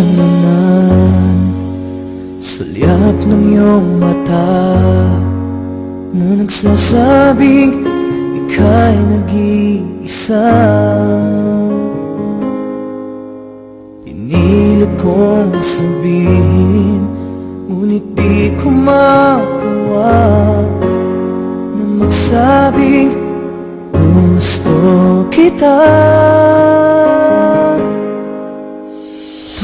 naman sa liap ng iyong mata na nagsasabing ika'y nag-iisa. Pinilit kong sabihin, ngunit di ko magawa na magsabing gusto kita.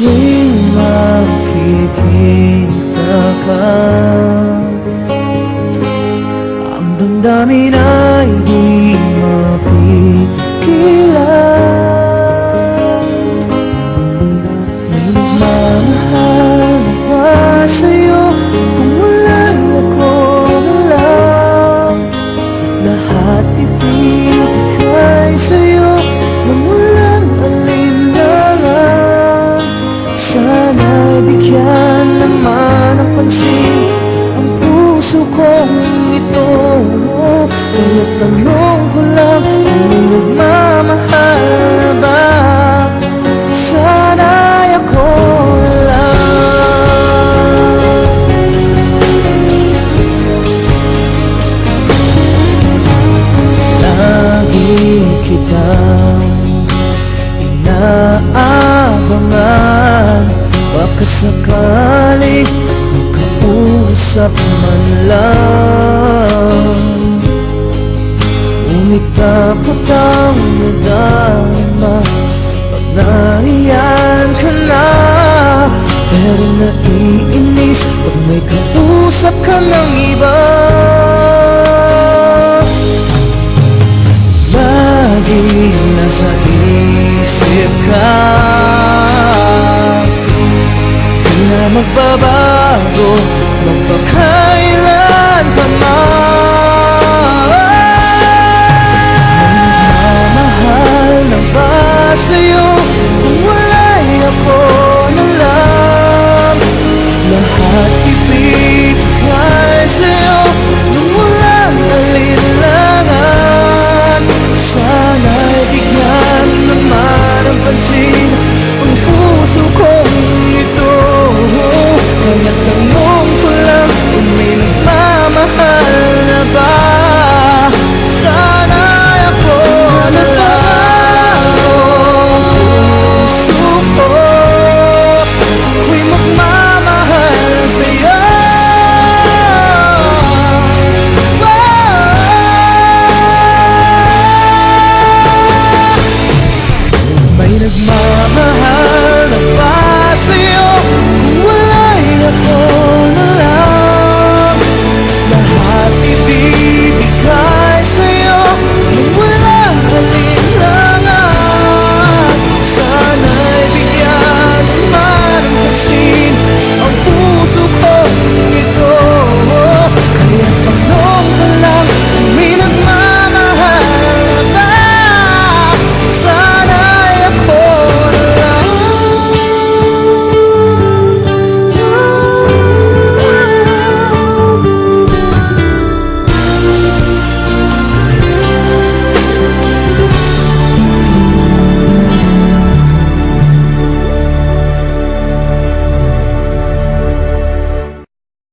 Tuwing makikita ka, ang damdamin ay di mapigilan. May nagmamahal na ba sa'yo kung wala'y ako na lang? Lahat ibigay sa'yo nang walang alinlangan. Sana'y bigyan naman ng pansin ang puso kong ito. Kaya tanong ko lang kung may nagmamahal na ba? Sana'y ako na lang. Lagi kitang inaabangan, baka sakaling makausap man lang. Ngunit dapat ang nadama pag nariyan ka na. Pero naiinis pag may kausap ka ng iba. Laging nasa isip ka, di na magbabago